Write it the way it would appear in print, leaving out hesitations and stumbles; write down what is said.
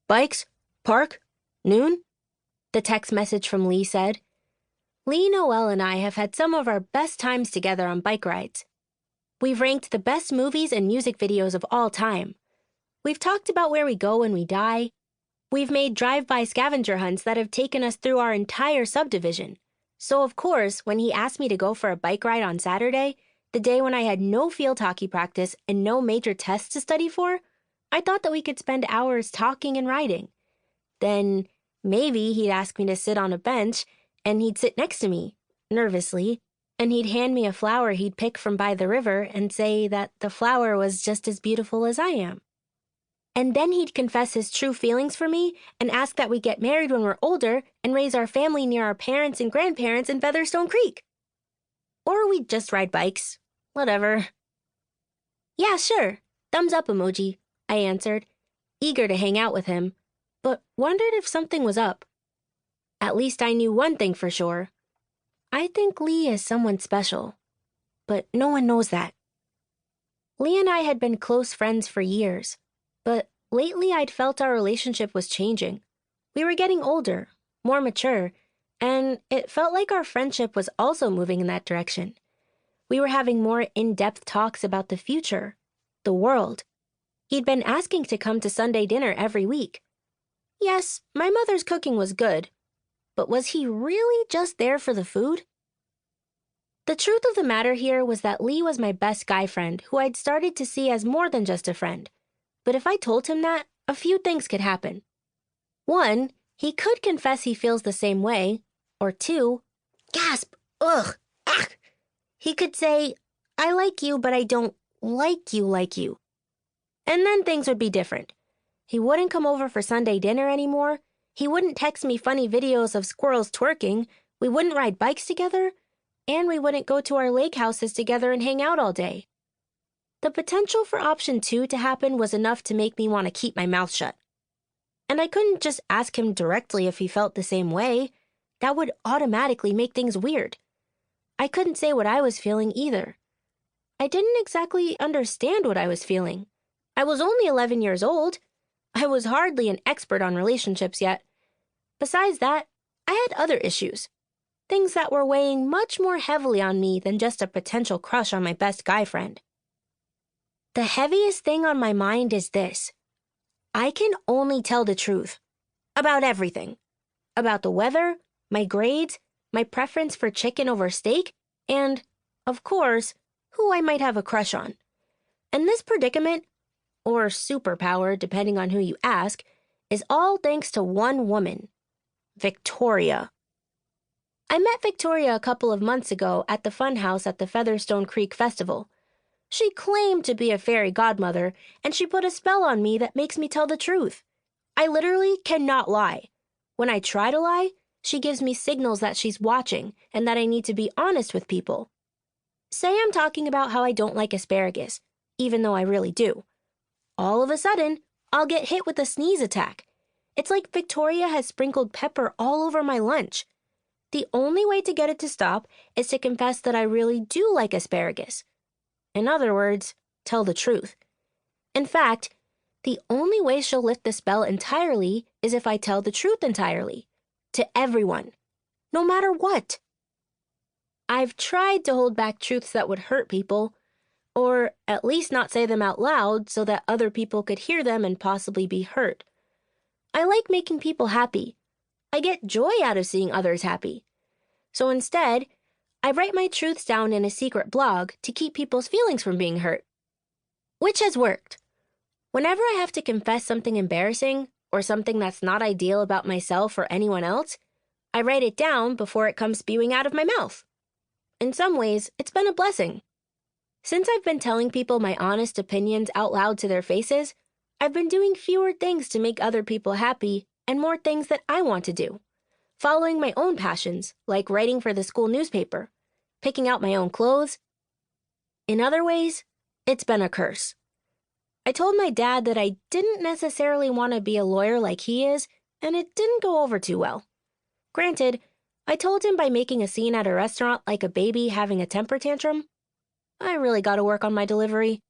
Bikes? Park? Noon? The text message from Lee said. Lee, Noelle, and I have had some of our best times together on bike rides. We've ranked the best movies and music videos of all time. We've talked about where we go when we die. We've made drive-by scavenger hunts that have taken us through our entire subdivision. So, of course, when he asked me to go for a bike ride on Saturday, the day when I had no field hockey practice and no major tests to study for, I thought that we could spend hours talking and riding. Then, maybe he'd ask me to sit on a bench, and he'd sit next to me, nervously, and he'd hand me a flower he'd pick from by the river and say that the flower was just as beautiful as I am. And then he'd confess his true feelings for me and ask that we get married when we're older and raise our family near our parents and grandparents in Featherstone Creek. Or we'd just ride bikes. Whatever. Yeah, sure. Thumbs up emoji, I answered, eager to hang out with him, but wondered if something was up. At least I knew one thing for sure. I think Lee is someone special, but no one knows that. Lee and I had been close friends for years, but lately I'd felt our relationship was changing. We were getting older, more mature, and it felt like our friendship was also moving in that direction. We were having more in-depth talks about the future, the world. He'd been asking to come to Sunday dinner every week. Yes, my mother's cooking was good, but was he really just there for the food? The truth of the matter here was that Lee was my best guy friend who I'd started to see as more than just a friend. But if I told him that, a few things could happen. 1, he could confess he feels the same way. Or 2, gasp, ugh, ah. He could say, I like you, but I don't like you. And then things would be different. He wouldn't come over for Sunday dinner anymore. He wouldn't text me funny videos of squirrels twerking. We wouldn't ride bikes together. And we wouldn't go to our lake houses together and hang out all day. The potential for option 2 to happen was enough to make me want to keep my mouth shut. And I couldn't just ask him directly if he felt the same way. That would automatically make things weird. I couldn't say what I was feeling either. I didn't exactly understand what I was feeling. I was only 11 years old. I was hardly an expert on relationships yet. Besides that, I had other issues. Things that were weighing much more heavily on me than just a potential crush on my best guy friend. The heaviest thing on my mind is this. I can only tell the truth. About everything. About the weather, my grades, my preference for chicken over steak, and, of course, who I might have a crush on. And this predicament, or superpower depending on who you ask, is all thanks to one woman. Victoria. I met Victoria a couple of months ago at the funhouse at the Featherstone Creek Festival. She claimed to be a fairy godmother, and she put a spell on me that makes me tell the truth. I literally cannot lie. When I try to lie, she gives me signals that she's watching and that I need to be honest with people. Say I'm talking about how I don't like asparagus, even though I really do. All of a sudden, I'll get hit with a sneeze attack. It's like Victoria has sprinkled pepper all over my lunch. The only way to get it to stop is to confess that I really do like asparagus. In other words, tell the truth. In fact, the only way she'll lift the spell entirely is if I tell the truth entirely. To everyone. No matter what. I've tried to hold back truths that would hurt people, or at least not say them out loud so that other people could hear them and possibly be hurt. I like making people happy. I get joy out of seeing others happy. So instead, I write my truths down in a secret blog to keep people's feelings from being hurt. Which has worked. Whenever I have to confess something embarrassing or something that's not ideal about myself or anyone else, I write it down before it comes spewing out of my mouth. In some ways, it's been a blessing. Since I've been telling people my honest opinions out loud to their faces, I've been doing fewer things to make other people happy and more things that I want to do. Following my own passions, like writing for the school newspaper, picking out my own clothes. In other ways, it's been a curse. I told my dad that I didn't necessarily want to be a lawyer like he is, and it didn't go over too well. Granted, I told him by making a scene at a restaurant like a baby having a temper tantrum. I really got to work on my delivery.